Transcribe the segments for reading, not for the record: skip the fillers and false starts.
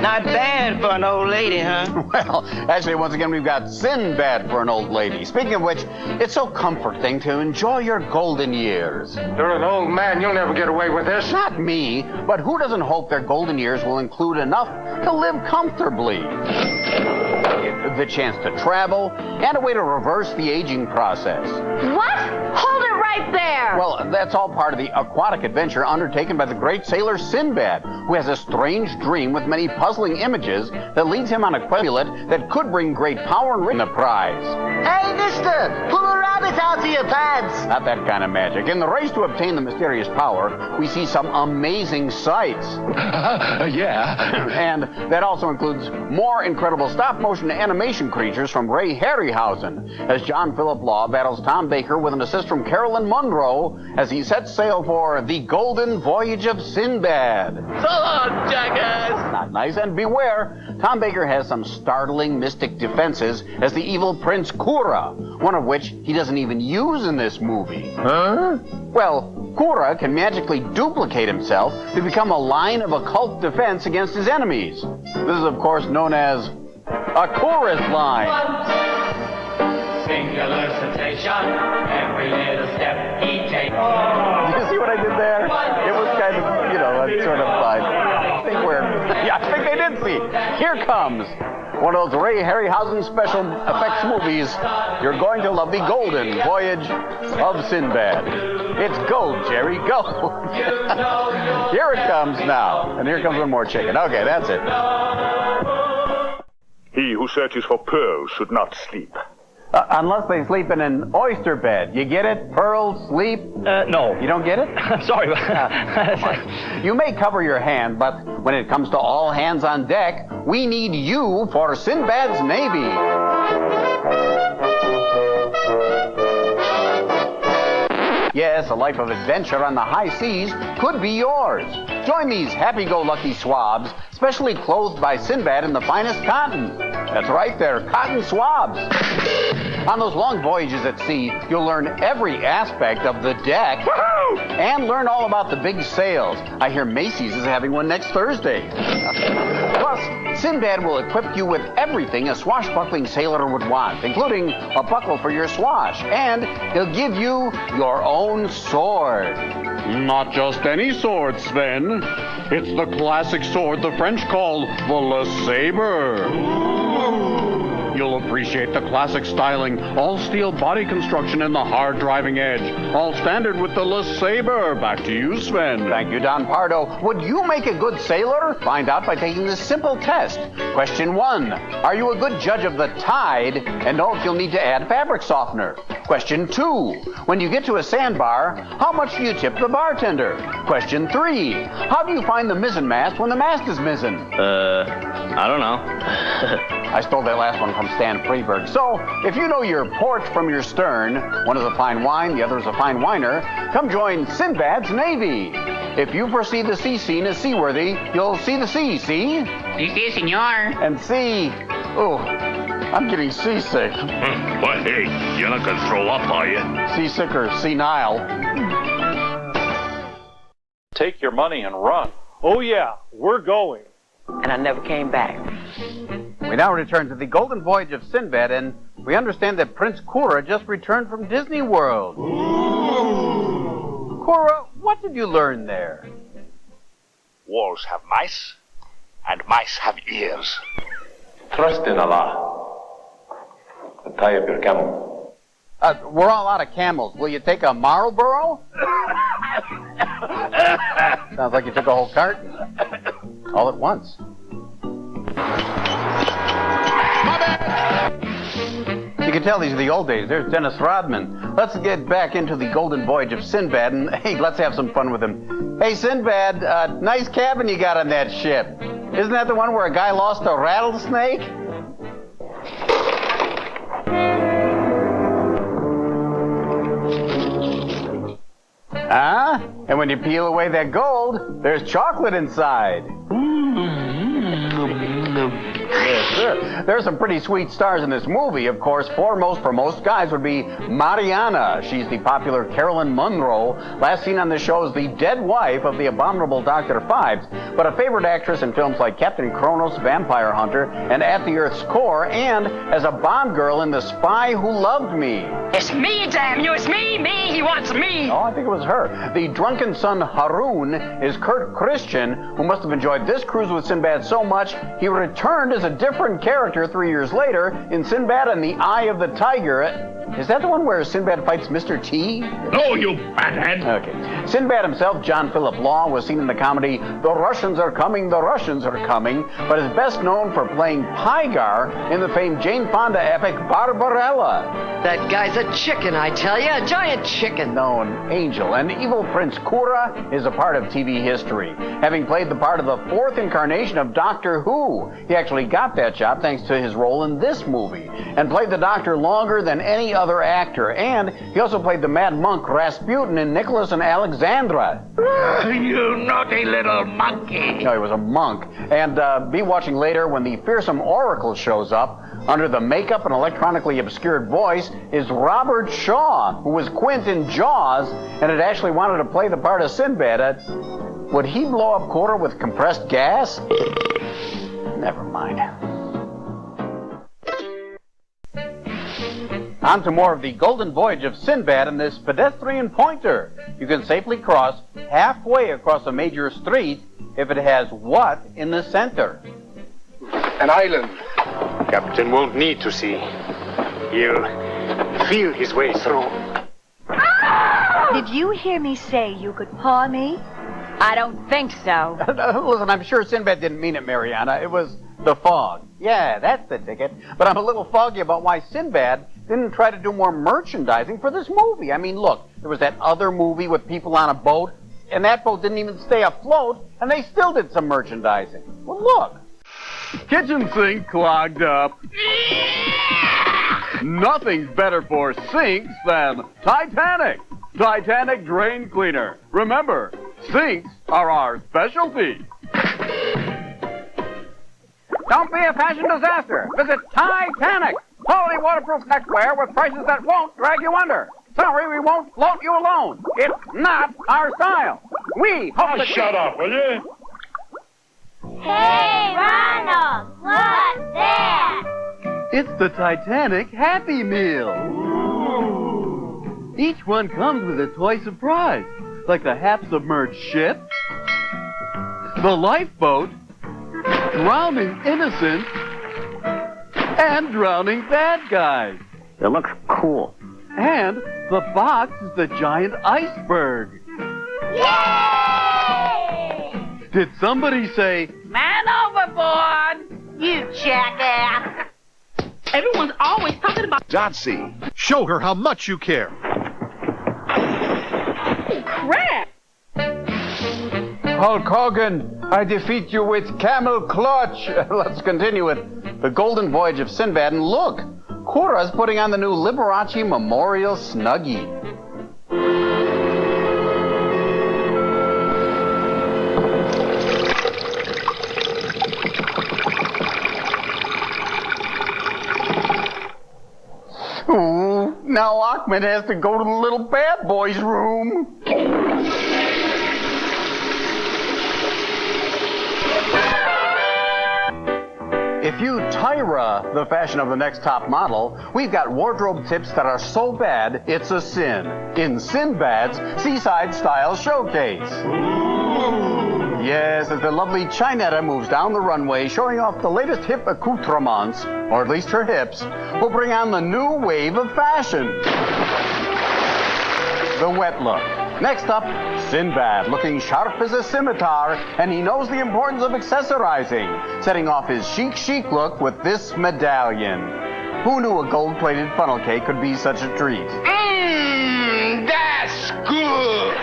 Not bad for an old lady, huh? Well, actually, once again, we've got Sinbad for an old lady. Speaking of which, it's so comforting to enjoy your golden years. You're an old man. You'll never get away with this. Not me, but who doesn't hope their golden years will include enough to live comfortably? The chance to travel, and a way to reverse the aging process. What? Hold it right there! Well, that's all part of the aquatic adventure undertaken by the great sailor Sinbad, who has a strange dream with many puzzling images that leads him on a quest that could bring great power and win the prize. Hey, mister, pull a rabbit out of your pants. Not that kind of magic. In the race to obtain the mysterious power, we see some amazing sights. Yeah. And that also includes more incredible stop-motion animation creatures from Ray Harryhausen, as John Philip Law battles Tom Baker with an assist from Carolyn Munro as he sets sail for the Golden Voyage of Sinbad. So long, jackass! Not nice, and beware, Tom Baker has some startling mystic defenses as the evil Prince Kura, one of which he doesn't even use in this movie. Huh? Well, Kura can magically duplicate himself to become a line of occult defense against his enemies. This is, of course, known as a chorus line. Singular sensation, every little step he takes. Do you see what I did there? It was kind of, a sort of, I think I think they did see. Here comes one of those Ray Harryhausen special effects movies. You're going to love the Golden Voyage of Sinbad. It's gold, Jerry, gold. Here it comes now. And here comes one more chicken. Okay, that's it. He who searches for pearls should not sleep. Unless they sleep in an oyster bed. You get it? Pearls, sleep? No. You don't get it? Sorry. You may cover your hand, but when it comes to all hands on deck, we need you for Sinbad's Navy. Yes, a life of adventure on the high seas could be yours. Join these happy-go-lucky swabs, specially clothed by Sinbad in the finest cotton. That's right, they're cotton swabs. On those long voyages at sea, you'll learn every aspect of the deck and learn all about the big sails. I hear Macy's is having one next Thursday. Plus, Sinbad will equip you with everything a swashbuckling sailor would want, including a buckle for your swash, and he'll give you your own sword. Not just any sword, Sven. It's the classic sword the French call the Le Sabre. You'll appreciate the classic styling, all-steel body construction, and the hard-driving edge. All standard with the Le Sabre. Back to you, Sven. Thank you, Don Pardo. Would you make a good sailor? Find out by taking this simple test. Question 1. Are you a good judge of the tide and know if you'll need to add fabric softener? Question 2. When you get to a sandbar, how much do you tip the bartender? Question 3. How do you find the mizzen mast when the mast is mizzen? I don't know. I stole that last one from Stan Freeberg. So, if you know your port from your stern, one is a fine wine, the other is a fine whiner, come join Sinbad's Navy. If you foresee the sea scene as seaworthy, you'll see the sea, see? Si, senor. And see... Oh, I'm getting seasick. But hey, you're not gonna throw up, are you? Seasick or senile. Take your money and run. Oh yeah, we're going. And I never came back. We now return to the Golden Voyage of Sinbad, and we understand that Prince Kura just returned from Disney World. Ooh. Kura, what did you learn there? Walls have mice, and mice have ears. Trust in Allah. And tie up your camel. We're all out of camels. Will you take a Marlboro? Sounds like you took a whole carton. All at once. You can tell these are the old days. There's Dennis Rodman. Let's get back into the Golden Voyage of Sinbad, and hey, let's have some fun with him. Hey, Sinbad, nice cabin you got on that ship. Isn't that the one where a guy lost a rattlesnake? Huh? And when you peel away that gold, there's chocolate inside. Yes, sir. There's some pretty sweet stars in this movie. Of course, foremost for most guys would be Mariana. She's the popular Carolyn Monroe, last seen on the show as the dead wife of the abominable Dr. Phibes, but a favorite actress in films like Captain Kronos, Vampire Hunter, and At the Earth's Core, and as a Bond girl in The Spy Who Loved Me. It's me, damn you, it's me, he wants me. Oh, I think it was her. The drunken son Haroun is Kurt Christian, who must have enjoyed this cruise with Sinbad so much, he returned as a different character 3 years later in Sinbad and the Eye of the Tiger. Is that the one where Sinbad fights Mr. T? No, you fathead. Okay. Sinbad himself, John Philip Law, was seen in the comedy The Russians Are Coming, The Russians Are Coming, but is best known for playing Pygar in the famed Jane Fonda epic Barbarella. That guy's a chicken, I tell you, a giant chicken. No, an angel. And evil Prince Kura is a part of TV history, having played the part of the fourth incarnation of Doctor Who. He actually got that job thanks to his role in this movie, and played the Doctor longer than any other actor. And he also played the mad monk Rasputin in Nicholas and Alexandra. You naughty little monkey. No, he was a monk. And be watching later when the fearsome Oracle shows up. Under the makeup and electronically obscured voice is Robert Shaw, who was Quint in Jaws and had actually wanted to play the part of Sinbad. Would he blow up Kura with compressed gas? Never mind. On to more of the Golden Voyage of Sinbad in this pedestrian pointer. You can safely cross halfway across a major street if it has what in the center? An island. Captain won't need to see. He'll feel his way through. Did you hear me say you could paw me? I don't think so. Listen, I'm sure Sinbad didn't mean it, Mariana. It was the fog. Yeah, that's the ticket. But I'm a little foggy about why Sinbad didn't try to do more merchandising for this movie. I mean, look, there was that other movie with people on a boat, and that boat didn't even stay afloat, and they still did some merchandising. Well, look. Kitchen sink clogged up. Nothing's better for sinks than Titanic. Titanic Drain Cleaner. Remember, sinks are our specialty. Don't be a fashion disaster. Visit Titanic. Quality waterproof neckwear with prices that won't drag you under. Sorry, we won't float you alone. It's not our style. We hope that... Shut up, will you? Hey, Ronald, what's that? It's the Titanic Happy Meal. Each one comes with a toy surprise, like the half-submerged ship, the lifeboat, drowning innocents, and drowning bad guys. It looks cool. And the box is the giant iceberg. Yay! Did somebody say, Man overboard! You jackass! Everyone's always talking about... Dotsy, show her how much you care. crap! Hulk Hogan, I defeat you with camel clutch. Let's continue with the Golden Voyage of Sinbad. And look, Kura's putting on the new Liberace Memorial Snuggie. Oh, now Ahmed has to go to the little bad boy's room. If you Tyra the fashion of the next top model, we've got wardrobe tips that are so bad, it's a sin. In Sinbad's Seaside Style Showcase. Yes, as the lovely Chinetta moves down the runway, showing off the latest hip accoutrements, or at least her hips, will bring on the new wave of fashion. The wet look. Next up, Sinbad, looking sharp as a scimitar, and he knows the importance of accessorizing, setting off his chic look with this medallion. Who knew a gold-plated funnel cake could be such a treat? That's good!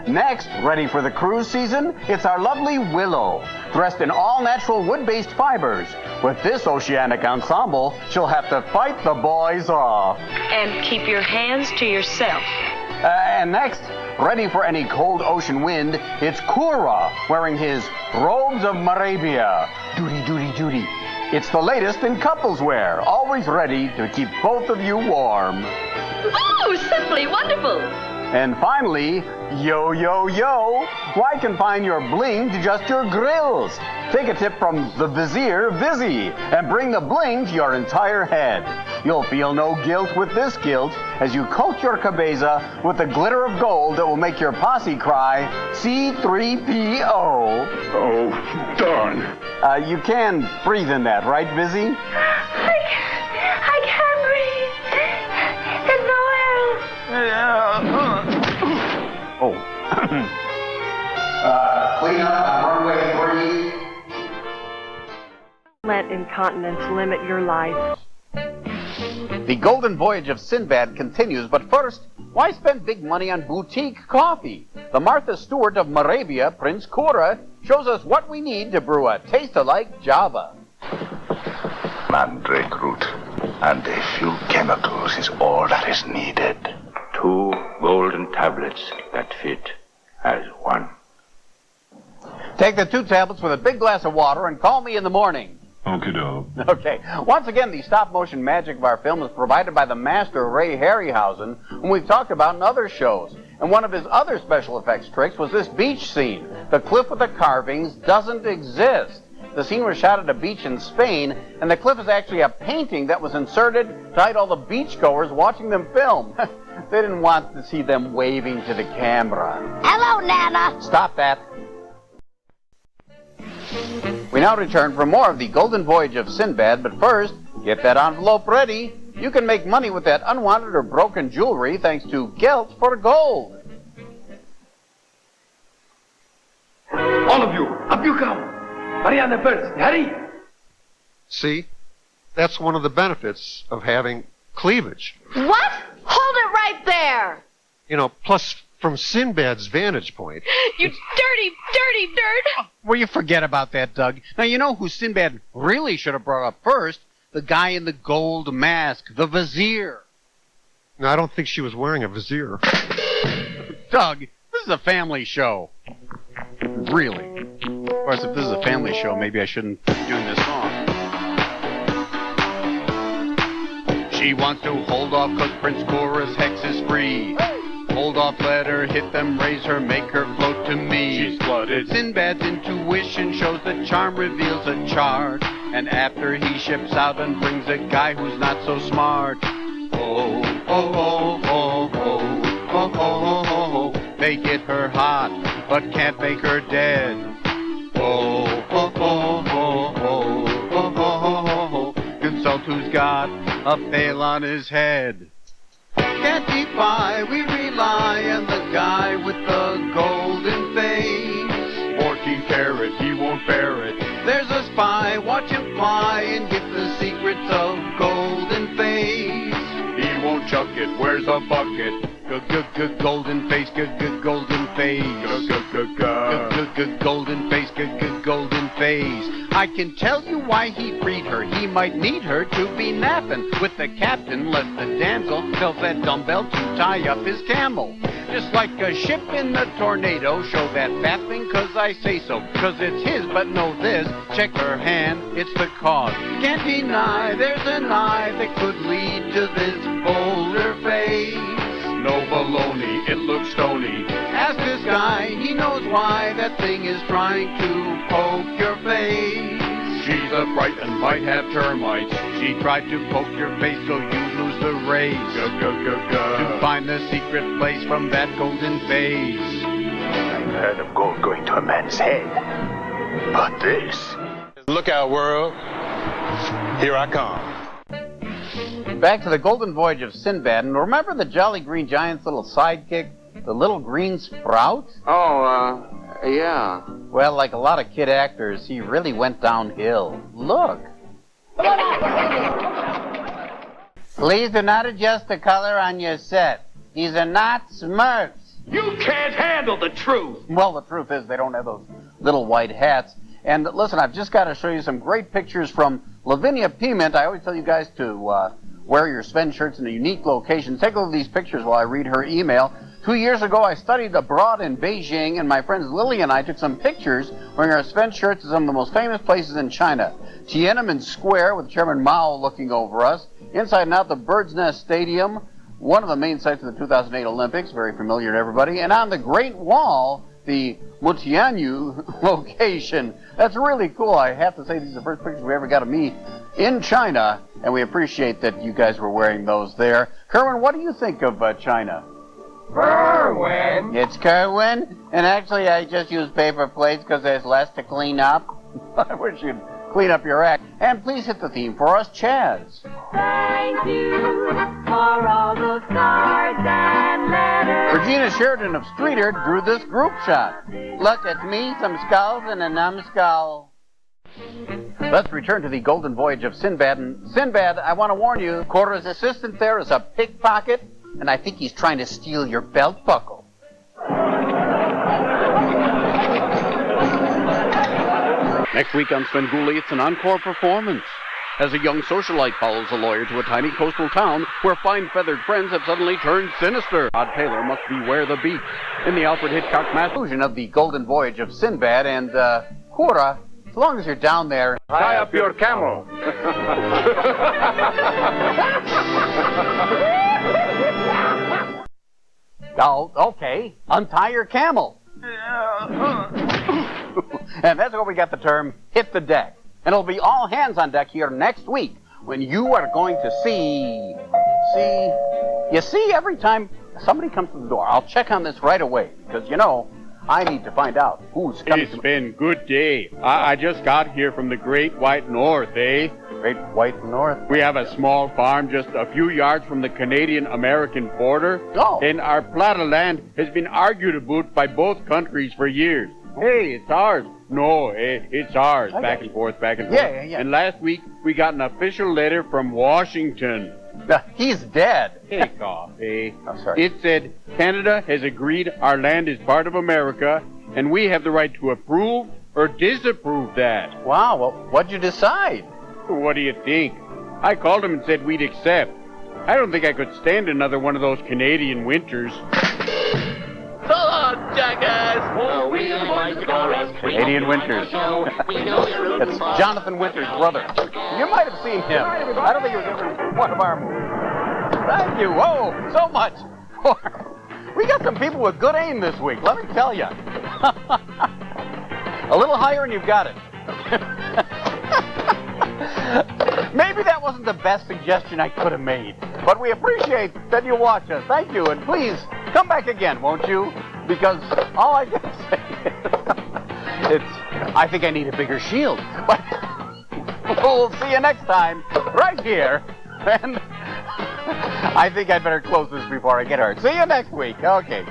Next, ready for the cruise season, it's our lovely Willow, dressed in all-natural wood-based fibers. With this oceanic ensemble, she'll have to fight the boys off. And keep your hands to yourself. And next, ready for any cold ocean wind, it's Kura, wearing his robes of Moravia. Doody, doody, duty. It's the latest in couples wear, always ready to keep both of you warm. Oh, simply wonderful. And finally, yo, yo, yo. Why confine your bling to just your grills? Take a tip from the Vizier Vizzy and bring the bling to your entire head. You'll feel no guilt with this guilt as you coat your cabeza with the glitter of gold that will make your posse cry C3PO. Oh, darn. You can breathe in that, right, Vizzy? I can't breathe. There's no air. Oh. Clean up on runway 3. Let incontinence limit your life. The Golden Voyage of Sinbad continues, but first, why spend big money on boutique coffee? The Martha Stewart of Moravia, Prince Kura, shows us what we need to brew a taste-alike Java. Mandrake root and a few chemicals is all that is needed. 2 golden tablets that fit as one. Take the 2 tablets with a big glass of water and call me in the morning. Okie-doke. Okay. Once again, the stop-motion magic of our film is provided by the master Ray Harryhausen, whom we've talked about in other shows. And one of his other special effects tricks was this beach scene. The cliff with the carvings doesn't exist. The scene was shot at a beach in Spain, and the cliff is actually a painting that was inserted to hide all the beachgoers watching them film. They didn't want to see them waving to the camera. Hello, Nana. Stop that. We now return for more of the Golden Voyage of Sinbad, but first, get that envelope ready. You can make money with that unwanted or broken jewelry thanks to Gelt for Gold. All of you, up you come. Hurry on the first, hurry. See, that's one of the benefits of having cleavage. What? Hold it right there. You know, plus from Sinbad's vantage point. You dirty, dirty dirt. Well, you forget about that, Doug. Now, you know who Sinbad really should have brought up first? The guy in the gold mask, the Vizier. No, I don't think she was wearing a vizier. Doug, this is a family show. Really. Of course, if this is a family show, maybe I shouldn't be doing this song. She wants to hold off 'cause Prince Kura's hex is free. Hold off, let her hit them, raise her, make her float to me. She's flooded. Sinbad's intuition shows that charm reveals a chart. And after he ships out and brings a guy who's not so smart. Oh, oh, oh, oh, oh, oh, oh, oh. They get her hot, but can't make her dead. Oh, oh, oh, oh, oh, oh, oh, oh. Consult who's got a veil on his head. Can't defy, we rely on the guy with the golden face. 14 karat, he won't bear it. There's a spy, watch him fly and get the secrets of golden face. He won't chuck it, where's a bucket? Golden face, golden face. Golden face, golden face. I can tell you why he freed her. He might need her to be napping with the captain, lest the damsel fills that dumbbell to tie up his camel. Just like a ship in the tornado, show that baffling 'cause I say so. 'Cause it's his, but know this, check her hand, it's the cause. Can't deny there's an eye that could lead to this boulder face. No baloney, it looks stony. Ask this guy, he knows why that thing is trying to poke your face. She's a fright and might have termites. She tried to poke your face so you lose the race. To find the secret place from that golden face. I've heard of gold going to a man's head. But this... Look out, world. Here I come. Back to the Golden Voyage of Sinbad, and remember the Jolly Green Giant's little sidekick, the little green sprout? Oh, yeah. Well, like a lot of kid actors, he really went downhill. Look. Please do not adjust the color on your set. These are not Smurfs. You can't handle the truth. Well, the truth is they don't have those little white hats. And listen, I've just got to show you some great pictures from Lavinia Piment. I always tell you guys to wear your Sven shirts in a unique location. Take a look at these pictures while I read her email. 2 years ago, I studied abroad in Beijing, and my friends Lily and I took some pictures wearing our Sven shirts at some of the most famous places in China. Tiananmen Square, with Chairman Mao looking over us. Inside and out the Bird's Nest Stadium, one of the main sites of the 2008 Olympics, very familiar to everybody. And on the Great Wall, the Mutianyu location. That's really cool. I have to say, these are the first pictures we ever got of me in China, and we appreciate that you guys were wearing those there. Kerwin, what do you think of China? Kerwin! It's Kerwin, and actually I just use paper plates because there's less to clean up. I wish you'd clean up your act. And please hit the theme for us, Chaz. Thank you for all those cards and letters. Regina Sheridan of Streeter drew this group shot. Look, it's me, some skulls, and a numbskull. Let's return to the Golden Voyage of Sinbad. And Sinbad, I want to warn you, Cora's assistant there is a pickpocket, and I think he's trying to steal your belt buckle. Next week on Svengoolie, it's an encore performance. As a young socialite follows a lawyer to a tiny coastal town where fine feathered friends have suddenly turned sinister. Rod Taylor must beware the beach. In the Alfred Hitchcock mass version of the Golden Voyage of Sinbad, and Cora, as long as you're down there, tie up your camel. Oh, okay. Untie your camel. And that's where we got the term hit the deck. And it'll be all hands on deck here next week when you are going to see, you see, every time somebody comes to the door, I'll check on this right away because, you know, I need to find out who's coming. It's been good day. I just got here from the Great White North, eh? Great White North? We have a small farm just a few yards from the Canadian-American border. Oh. And our plot of land has been argued about by both countries for years. Hey, it's ours. No, it's ours. Back and forth, back and forth. Yeah. And last week, we got an official letter from Washington. He's dead. Take off, eh? I'm sorry. It said, Canada has agreed our land is part of America, and we have the right to approve or disapprove that. Wow, well, what'd you decide? What do you think? I called him and said we'd accept. I don't think I could stand another one of those Canadian winters. So long, jackass! Canadian Winters. It's Jonathan Winters' brother. You might have seen him. I don't think he was ever in one of our movies. Thank you. Whoa, so much. We got some people with good aim this week, let me tell you. A little higher and you've got it. Maybe that wasn't the best suggestion I could have made, but we appreciate that you watch us. Thank you, and please come back again, won't you? Because all I can say is, I think I need a bigger shield. But we'll see you next time, right here. And I think I'd better close this before I get hurt. See you next week. Okay.